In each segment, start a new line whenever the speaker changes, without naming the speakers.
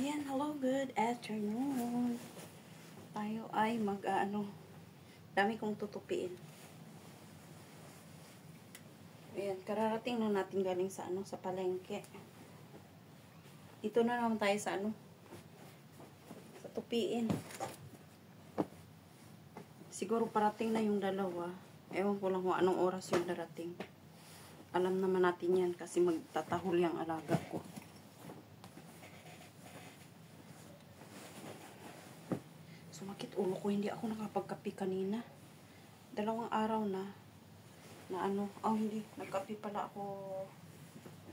Ayan, hello, good afternoon. Tayo ay dami kong tutupiin. Ayan, kararating na natin galing sa sa palengke. Dito na naman tayo sa sa tupiin. Siguro parating na yung dalawa. Ewan ko lang kung anong oras yung darating. Alam naman natin yan kasi magtatahol yung alaga ko. Sumakit ulo ko, hindi ako nakapagkape kanina. 2 araw na hindi, nagkape pala ako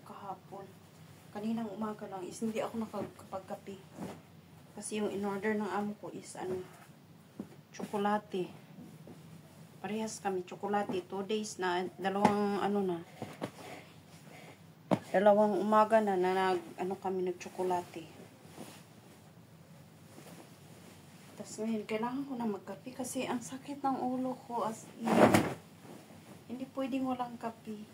kahapon. Kaninang umaga lang is hindi ako nakapagkape. Kasi yung in-order ng amo ko is tsokolate. Parehas kami, tsokolate. 2 days na, 2 umaga na kami nagtsokolate. Tapos ngayon, kailangan ko na magkape kasi ang sakit ng ulo ko as in. Hindi pwedeng walang kape.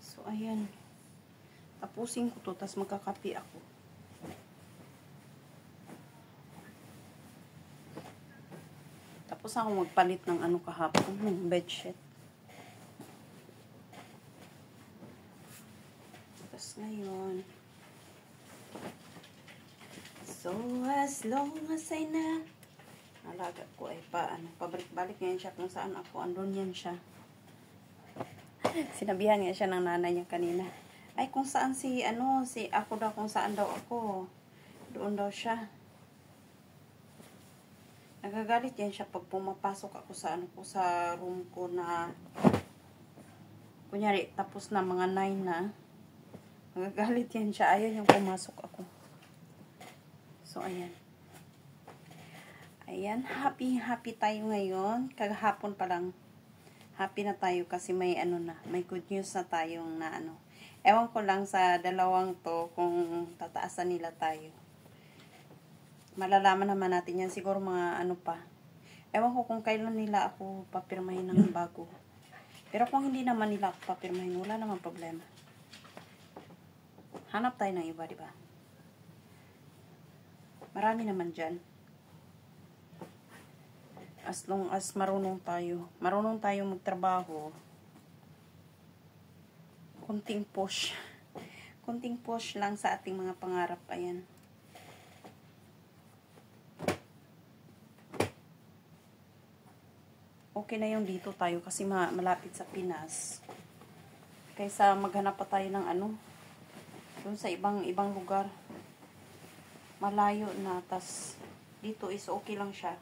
So, ayan. Tapusin ko to, tapos magkakape ako. Tapos ako magpalit ng kahapon, ng bedsheet. Tapos ngayon, so as long as I alaga ko ay pabalik-balik ngayon siya kung saan ako, andun yan siya. Sinabihan nga siya ng nanay niya kanina. Ay, kung saan ako daw, kung saan daw ako, doon daw siya. Nagagalit yan siya pag pumapasok ako sa room ko na, kunyari, tapos na mga 9 na. Nagagalit yan siya, ayaw niyang pumasok ako. So, ayan. Ayan, happy tayo ngayon. Kagahapon pa lang, happy na tayo kasi may may good news na tayong Ewan ko lang sa dalawang to kung tataasan nila tayo. Malalaman naman natin yan. Siguro mga pa. Ewan ko kung kailan nila ako papirmahin ng bago. Pero kung hindi naman nila ako papirmahin, wala naman problema. Hanap tayo ng iba, diba? Marami naman dyan. As long as marunong tayo magtrabaho, kunting push lang sa ating mga pangarap. Ayan. Okay na yung dito tayo kasi malapit sa Pinas. Kaysa maghanap pa tayo ng doon sa ibang lugar. Malayo na, tas dito is okay lang siya.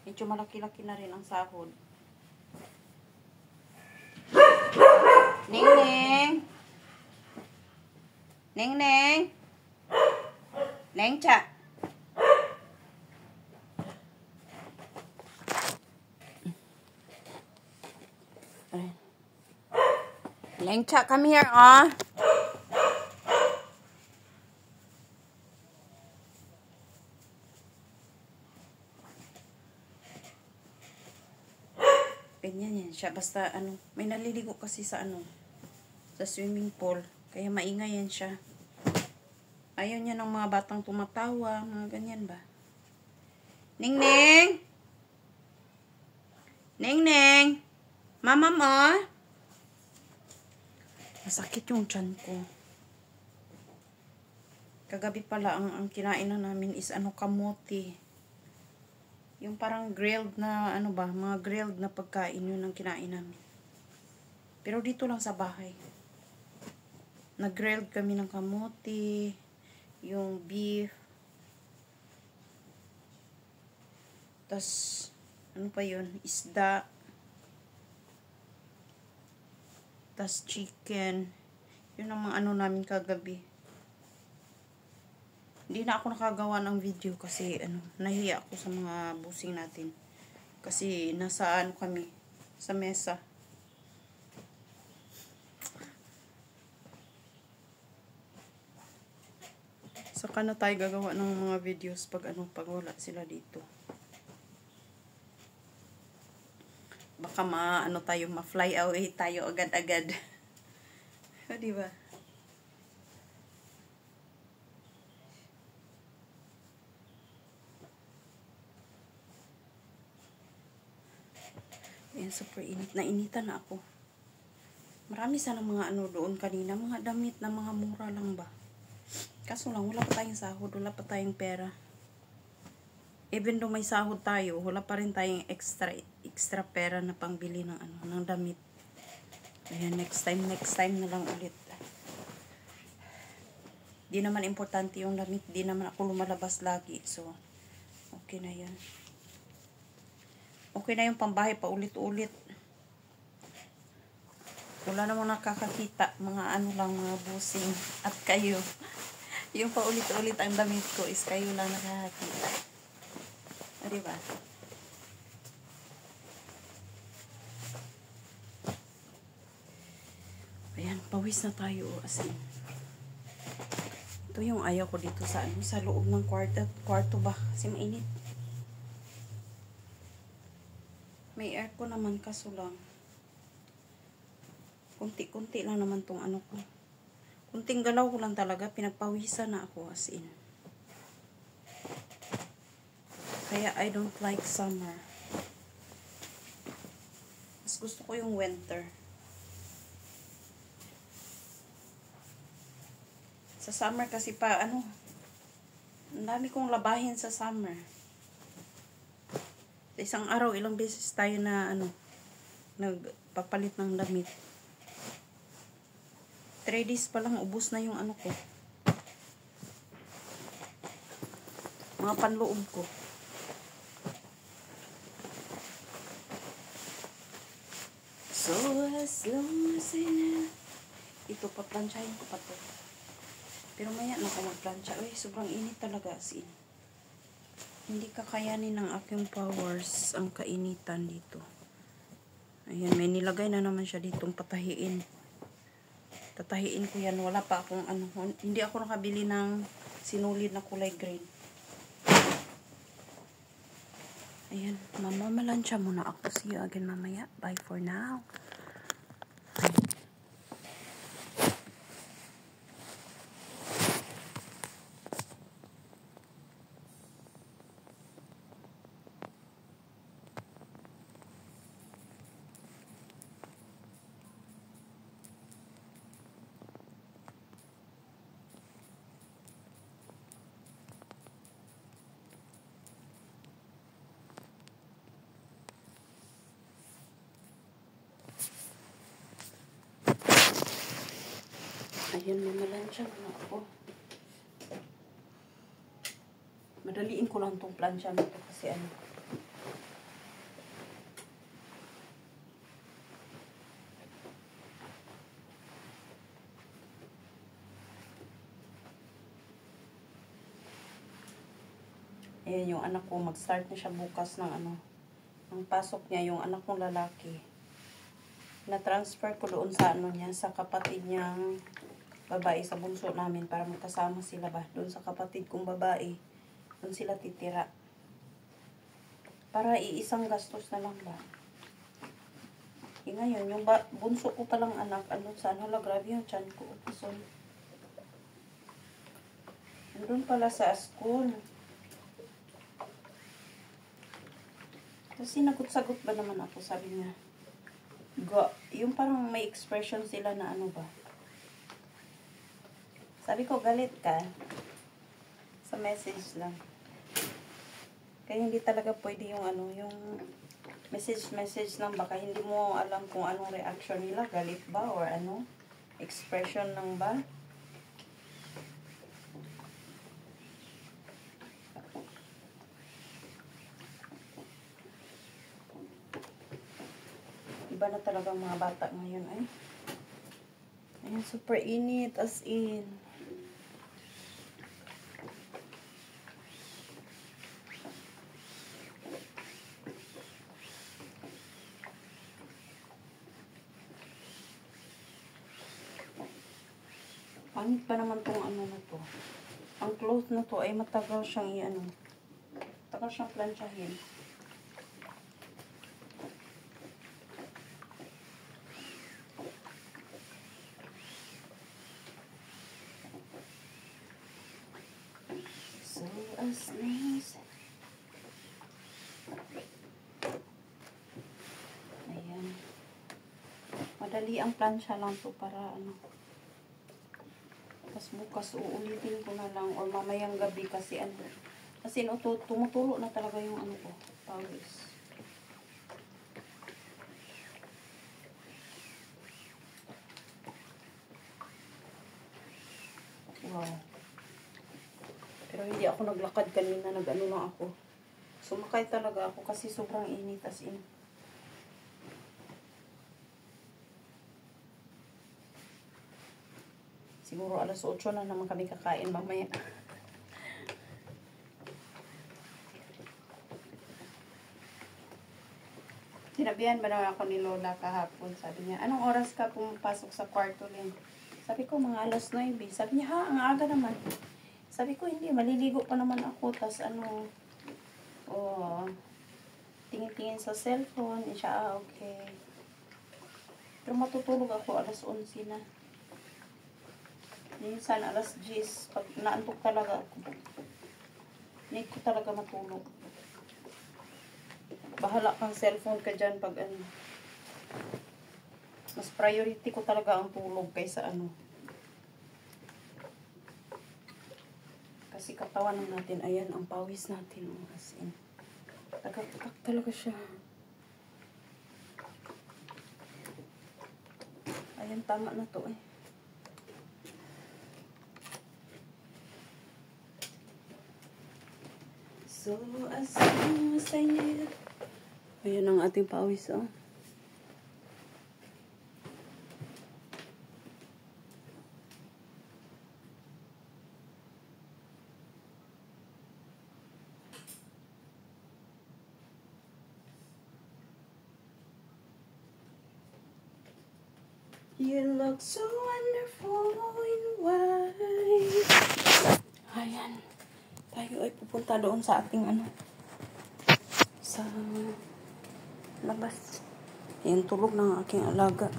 Medyo malaki-laki na rin ang sahod. Ning-ning! Ning-ning! Neng-cha! Neng-cha, come here, oh! Ganyan yan siya. Basta may naliligo kasi sa sa swimming pool. Kaya maingay yan siya. Ayaw niya ng mga batang tumatawa, mga ganyan ba. Ning-ning! Ning-ning! Mama mo? Masakit yung tiyan ko. Kagabi pala ang kinain na namin is kamote. Yung parang grilled na mga grilled na pagkain yun ang kinain namin. Pero dito lang sa bahay. Nag-grilled kami ng kamote, yung beef. Tas pa yun? Isda. Tas chicken. Yun ang mga namin kagabi. Hindi na ako nakagawa ng video kasi nahiya ako sa mga busing natin. Kasi nasa kami sa mesa. Saka na tayo gagawa ng mga videos pag wala sila dito. Baka tayo ma-fly away tayo agad-agad. O, diba? Ayan, super init. Nainitan na ako. Marami sana mga ano doon kanina. Mga damit na mga mura lang ba? Kaso lang, wala pa tayong sahod. Wala pa tayong pera. Even though may sahod tayo, wala pa rin tayong extra pera na pangbili ng ano, ng damit. Ayan, next time na lang ulit. Di naman importante yung damit. Di naman ako lumalabas lagi. So, okay na yan. Okay na yung pambahay pa ulit-ulit. Wala namang nakakakita. Mga ano lang, mga busing. At kayo. Yung pa ulit-ulit ang damit ko is kayo lang nakakakita. O, diba? Ayan, pawis na tayo. As in. Ito yung ayaw ko dito sa ano, sa loob ng kwarto ba? Kasi mainit. May aircon naman kaso lang. Kunti-kunti lang naman tong ano ko. Kunting galaw ko lang talaga. Pinagpawisan na ako as in. Kaya I don't like summer. Mas gusto ko yung winter. Sa summer kasi pa ano, ang dami kong labahin sa summer. Sa isang araw, ilang beses tayo na ano, nagpapalit ng damit. 3 days pa lang, ubos na yung ano ko. Mga panloob ko. So as long as I know. Ito, paplansyahin ko pa to. Pero maya na ako magplansya. Uy, sobrang init talaga as in. Hindi kakayanin ng aking powers ang kainitan dito. Ayan, may nilagay na naman siya ditong patahiin. Tatahiin ko yan. Wala pa akong ano. Hindi ako nakabili ng sinulid na kulay green. Ayan, mamamalansya muna ako. See you again mamaya. Bye for now. Ayan, mamalansya muna ako. Madaliin ko lang itong plansya nito kasi ano. Ayan yung anak ko, mag-start na siya bukas ng ano. Ang pasok niya, yung anak kong lalaki. Na-transfer ko doon sa ano niya, sa kapatid niyang babae, sa bunso namin para magkasama sila ba. Doon sa kapatid kong babae, doon sila titira. Para iisang gastos na lang ba. Ngayon, yung bunso ko palang anak, ano saan, hala, grabe yung tiyan ko. So, doon pala sa school. Kasi nagot-sagot ba naman ako, sabi niya. Yung parang may expression sila na ano ba. Sabi ko, galit ka. Sa message lang. Kaya hindi talaga pwede yung ano, yung message lang. Baka hindi mo alam kung anong reaction nila. Galit ba or ano. Expression lang ba. Iba na talaga mga bata ngayon ay. Ayan, super init as in. Pangit pa naman tong ano na to. Ang cloth na to ay matagal siyang i-ano. Matagal siyang plansyahin. as nice. Ayan. Madali ang plansya lang to para ano. Tapos bukas uulitin ko na lang or mamayang gabi kasi ano. Kasi tumutulo na talaga yung ano ko, pawis. Wow. Pero hindi ako naglakad kanina, nag-ano lang ako. Sumakay talaga ako kasi sobrang init as in. Siguro alas 8 na naman kami kakain mamaya. Sinabihan ba naman ako ni Lola kahapon? Sabi niya, anong oras ka pumapasok sa kwarto niya? Sabi ko, mga alas 9. Sabi niya, ha, ang aga naman. Sabi ko, hindi, maliligo pa naman ako. Tapos ano, tingin-tingin sa cellphone. Siya, okay. Pero matutulog ako, alas 11 na. Minsan, alas 10. Pag naantok talaga ako, need ko talaga matulog. Bahala kang cellphone ka dyan pag ano. Mas priority ko talaga ang tulog kaysa ano. Kasi katawan natin, ayan, ang pawis natin. As in, tagatak talaga siya. Ayan, tama na to eh. So, as long as I need. Ayan ang ating pawis, oh. You look so wonderful in white. Ayan. Tayo ay pupunta doon sa ating ano. Sa labas. Ayan, tulog ng aking alaga.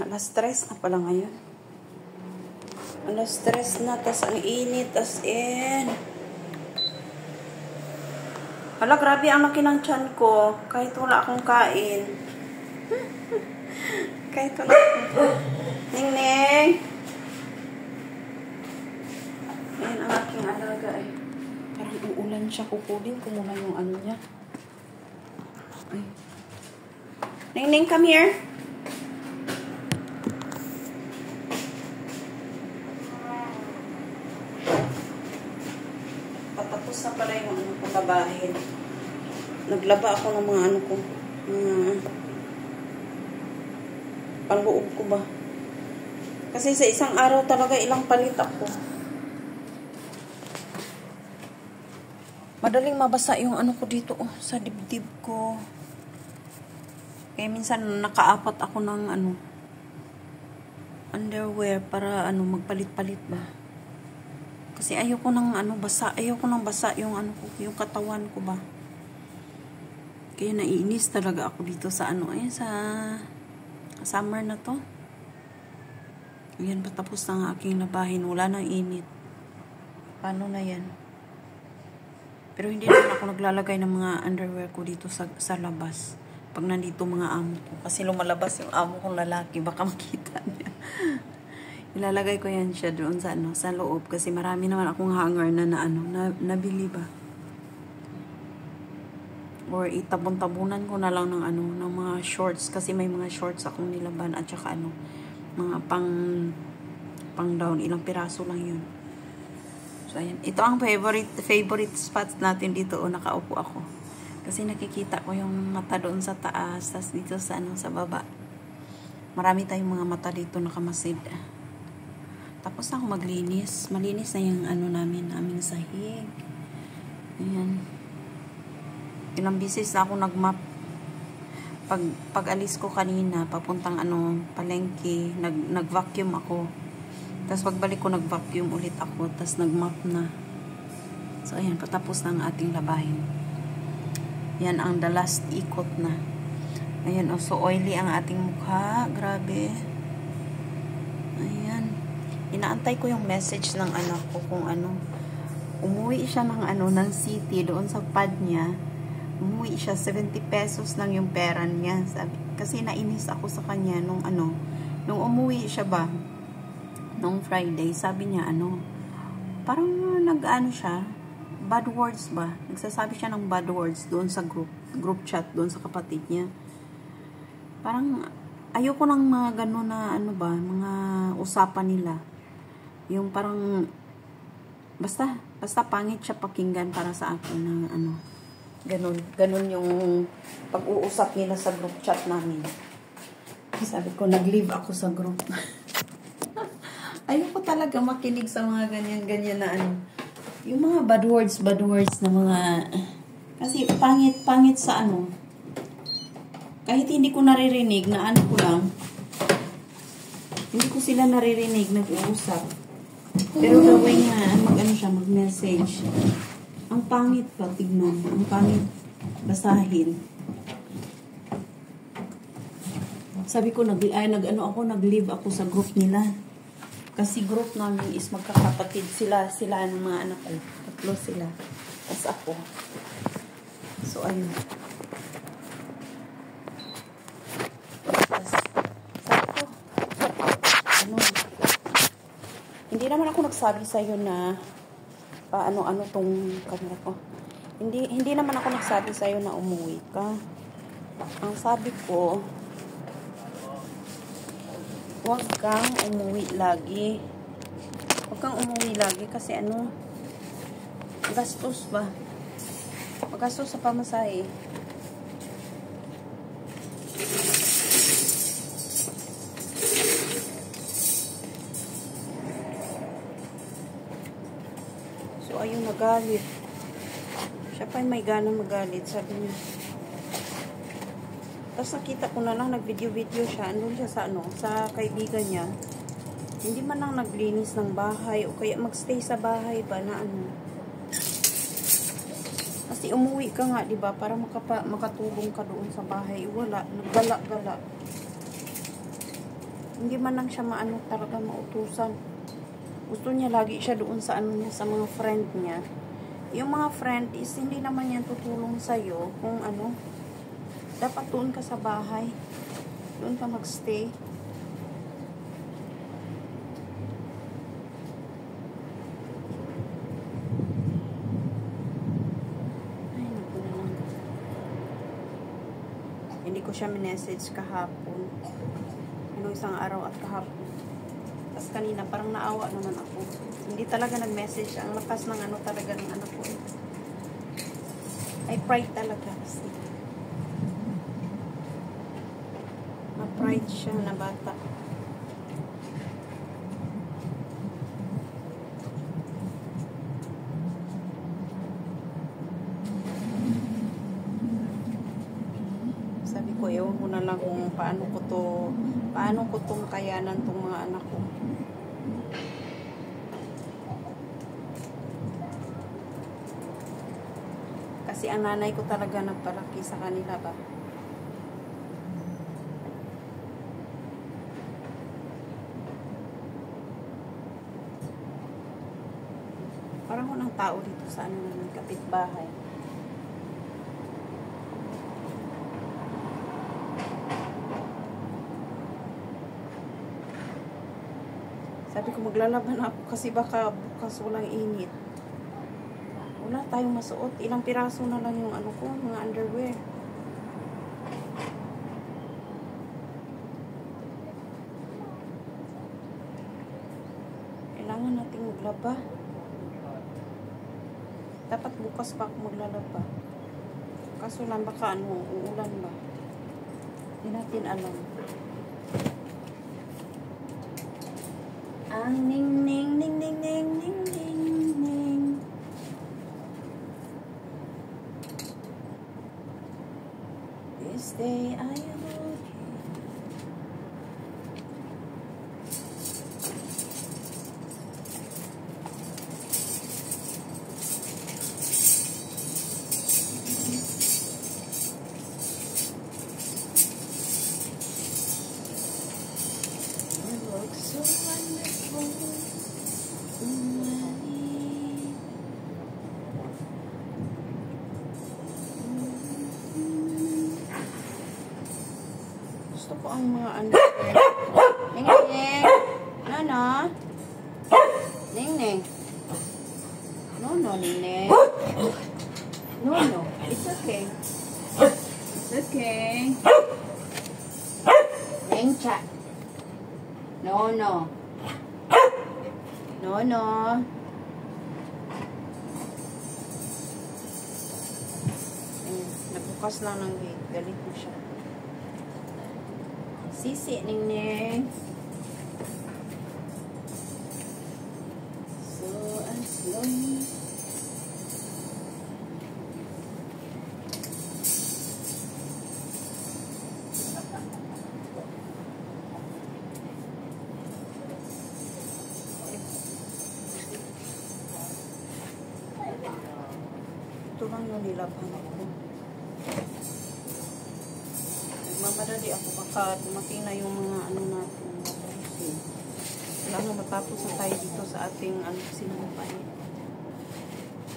Alas 3 na pala ngayon. Alas 3 na, tas ang init, as in. Hala, grabe ang laki ng tiyan ko. Kahit wala akong kain. Kahit wala akong Ning-ning! Ayan ang aking alaga eh. Parang uulan siya. Kukulin ko muna yung ano niya. Ay. Ning-ning, come here. Patapos na pala yung ano ko labahin. Naglaba ako ng mga ano ko. Panloob ko ba? Kasi sa isang araw talaga ilang palit ako. Madaling mabasa yung ano ko dito, oh, sa dibdib ko. Kaya minsan nakaapat ako ng ano, underwear para ano, magpalit-palit ba. Kasi ayoko nang ano, basa, ayoko nang basa yung ano ko, yung katawan ko ba. Kaya naiinis talaga ako dito sa ano, ay sa summer na to. Ayan, patapos na ang aking labahin. Wala nang init. Paano na yan? Pero hindi naman ako naglalagay ng mga underwear ko dito sa labas. Pag nandito mga amo ko. Kasi lumalabas yung amo kong lalaki. Baka makita niya. Ilalagay ko yan siya doon sa, ano, sa loob. Kasi marami naman akong hanger na nabili ba. Or itabon-tabunan ko na lang ng ano, ng mga shorts. Kasi may mga shorts akong nilaban. At saka ano, mga pang down. Ilang piraso lang yun. So, ayan. Ito ang favorite spots natin dito. O, nakaupo ako. Kasi nakikita ko yung mata doon sa taas. Tapos dito sa, ano, sa baba. Marami tayong mga mata dito nakamasid. Tapos na ako maglinis. Malinis na yung ano namin, aming sahig. Ayan. Ilang bisis na ako nagmap. Pag alis ko kanina, papuntang ano, palengke, nag-vacuum ako. Tapos pagbalik ko, nag-vacuum ulit ako. Tapos nag-mop na. So, ayan, patapos na ang ating labahin. Yan ang the last ikot na. Ayan, oh, so oily ang ating mukha. Grabe. Ayan. Inaantay ko yung message ng anak ko kung ano. Umuwi siya ng ano, ng city doon sa pad niya. Umuwi siya, 70 pesos lang yung pera niya. Sabi, kasi nainis ako sa kanya nung ano, nung umuwi siya ba, nung Friday, sabi niya ano, parang nag-ano siya, bad words ba? Nagsasabi siya ng bad words doon sa group chat, doon sa kapatid niya. Parang, ayoko ng mga gano'n na ano ba, mga usapan nila. Yung parang, basta pangit siya pakinggan para sa akin na ano, ganun yung pag-uusap nila sa group chat namin. Sabi ko, nag-leave ako sa group. Ayoko talaga makinig sa mga ganyan na ano. Yung mga bad words na mga, kasi pangit sa ano. Kahit hindi ko naririnig, na ano ko lang, hindi ko sila naririnig, nag-uusap. Pero the way nga, mag-message. Ang pangit pa, tignan. Ang pangit basahin. Sabi ko, nag-leave ako sa group nila. Kasi group namin is magkakapatid sila ng mga anak ko. 3 sila. Tapos ako. So, ayun. Tapos, sabi ko, hindi naman ako nagsabi sa'yo na ano tong camera ko. Hindi naman ako nagsabi sa'yo na umuwi ka. Ang sabi ko, huwag kang umuwi lagi. Huwag kang umuwi lagi kasi ano, gastos ba? Magastos sa pamasahe. So, ayun, nagalit. Siya pa may ganang magalit, sabi niya. Tapos nakita ko na lang, nag-video siya. Andun siya sa ano, sa kaibigan niya. Hindi man lang naglinis ng bahay o kaya magstay sa bahay ba na ano. Kasi umuwi ka nga, di ba? Para makatulong ka doon sa bahay. Wala, naggala-gala. Hindi man lang siya maano talaga mautusan. Gusto niya lagi siya doon sa ano niya, sa mga friend niya. Yung mga friend is hindi naman yan tutulong sa'yo kung ano. Dapat doon ka sa bahay. Doon ka magstay. Ay, naku na lang. Hindi ko siya minessage kahapon. Ano, isang araw at kahapon. Tapos kanina, parang naawa naman ako. Hindi talaga nag-message. Ang lakas ng ano talaga ng anak ko. Ay, pride talaga. Kasi ma-pride siya na bata. Sabi ko, ewan ko na lang kung paano ko tong kayanan tong mga anak ko. Kasi ang nanay ko talaga nagpalaki sa kanila ba. Parang walang tao dito sa ano naman, kapitbahay. Sabi ko maglalaban ako kasi baka bukas walang init. Wala tayong masuot. Ilang piraso na lang yung ano ko, mga underwear. Kailangan nating maglaba. Dapat bukas pa ako maglalaba. Kaso lang baka ano, uulan ba? Hindi natin alam. Ang ning ning ning ning ning ning ning ning. This day I am okay. You look so wonderful. ko ang mga ano. Ning-ning. Nana. Ning-ning. No, Ning-ning. No. It's okay. It's okay. Ning-cha. No. No. Ayan, nagbukas lang ng gate. Galit mo siya. Sisi, Ning-ning. So, as long ito lang yung nilabhan ako. Nagmamadali ako baka dumating na yung mga ano natin. Kailangan matapos na tayo dito sa ating sinampay.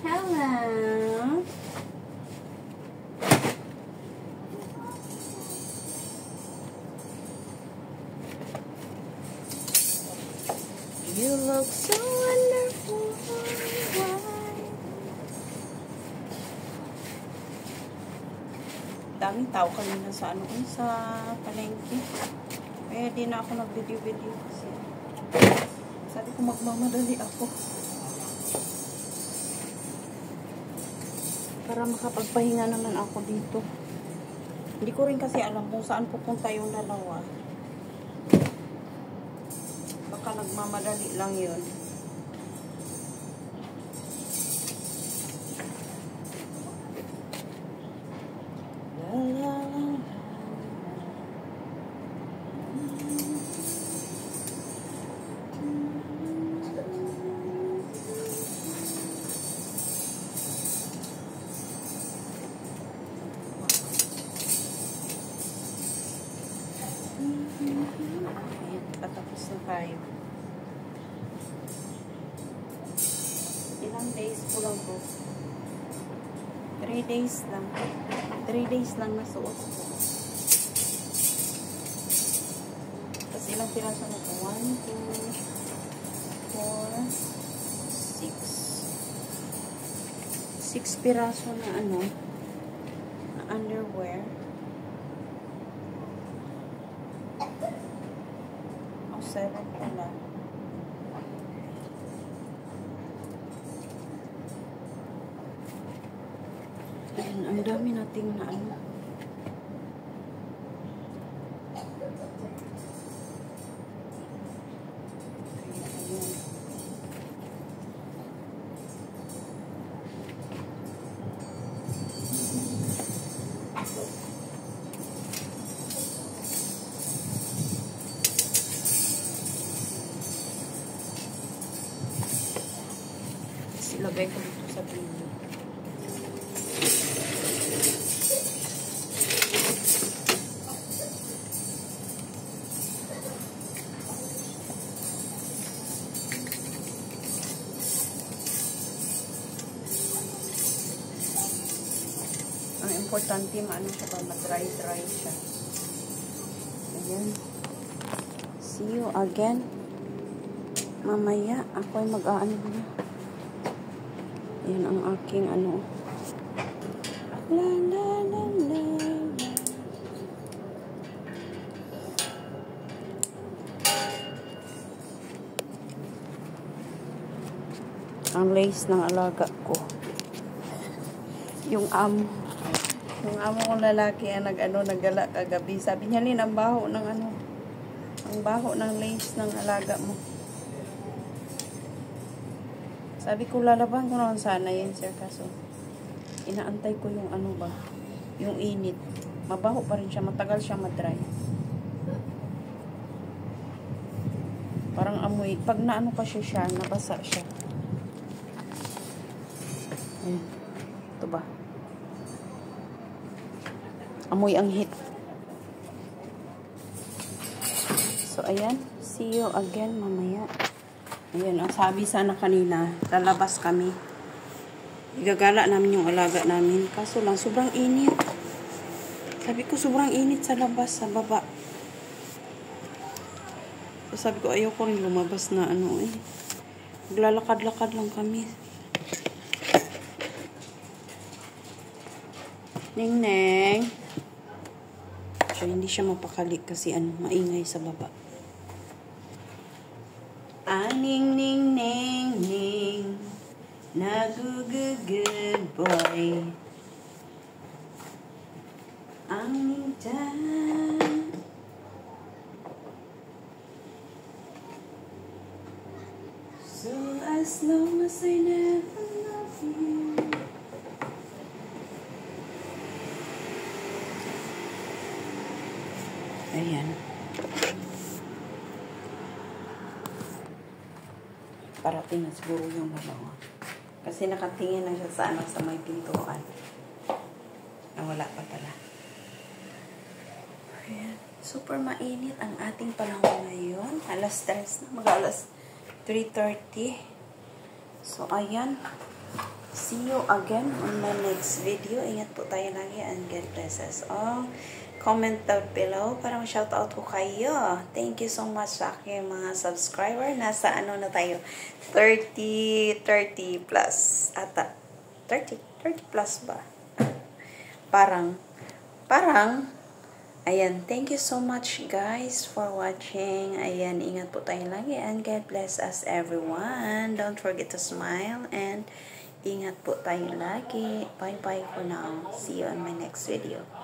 Hello! You look so wonderful. Daming tao kanina sa sa palengke. Kaya di na ako nag-video kasi sabi ko magmamadali ako para makapagpahinga naman ako dito. Hindi ko rin kasi alam kung saan pupunta yung dalawa. Baka nagmamadali lang yun. Patapos na tayo. Ilang days ko lang po? 3 days lang. 3 days lang nasuot ko. Tapos ilang piraso na po? 1, 2, 4, 6. 6 piraso na na underwear. 7 pala. Ayan, ang dami nating na ano. Ilagay ko dito sa pinto. Ang importante maano siya ba, ma-dry siya. Ayan. See you again. Mamaya ako ay mag-aano na. Yan ang aking ano. La la la la. Ang lace ng alaga ko. Yung amo kong lalaki ang naggala kagabi. Sabi niya, Lin, ang baho ng ang baho ng lace ng alaga mo. Sabi ko, lalaban ko naman sana yan, sir. Kaso, inaantay ko yung yung init. Mabaho pa rin siya. Matagal siya madry. Parang amoy. Pag naano pa siya, nabasa siya. Ayan. Ito ba? Amoy ang hit. So, ayan. See you again mamaya. Ayan, ang sabi sana kanina, lalabas kami. Igagala namin yung alaga namin. Kaso lang, sobrang init. Sabi ko, sobrang init sa labas, sa baba. So, sabi ko, ayaw ko rin lumabas na ano eh. Maglalakad-lakad lang kami. Ning-neng. So, hindi siya mapakali kasi ano, maingay sa baba. Ning-ning-ning-ning. Nagugugud boy. Ang ningtan. So as long as I never love you. Ayan. Parating na siguro yung dalawa. Kasi nakatingin na siya sa ano, sa may pintuan. Wala pa pala. Ayan. Super mainit ang ating panahon ngayon. Alas 3 na. Mag-alas 3:30. So, ayan. See you again on my next video. Ingat po tayo lagi and God bless us all. Comment down below para ma-shoutout ko kayo. Thank you so much sa aking mga subscriber. Nasa ano na tayo? 30 plus. Ata. 30 plus ba? Parang. Ayan. Thank you so much guys for watching. Ayan. Ingat po tayo lagi and God bless us everyone. Don't forget to smile and ingat po tayo lagi. Bye-bye for now. See you on my next video.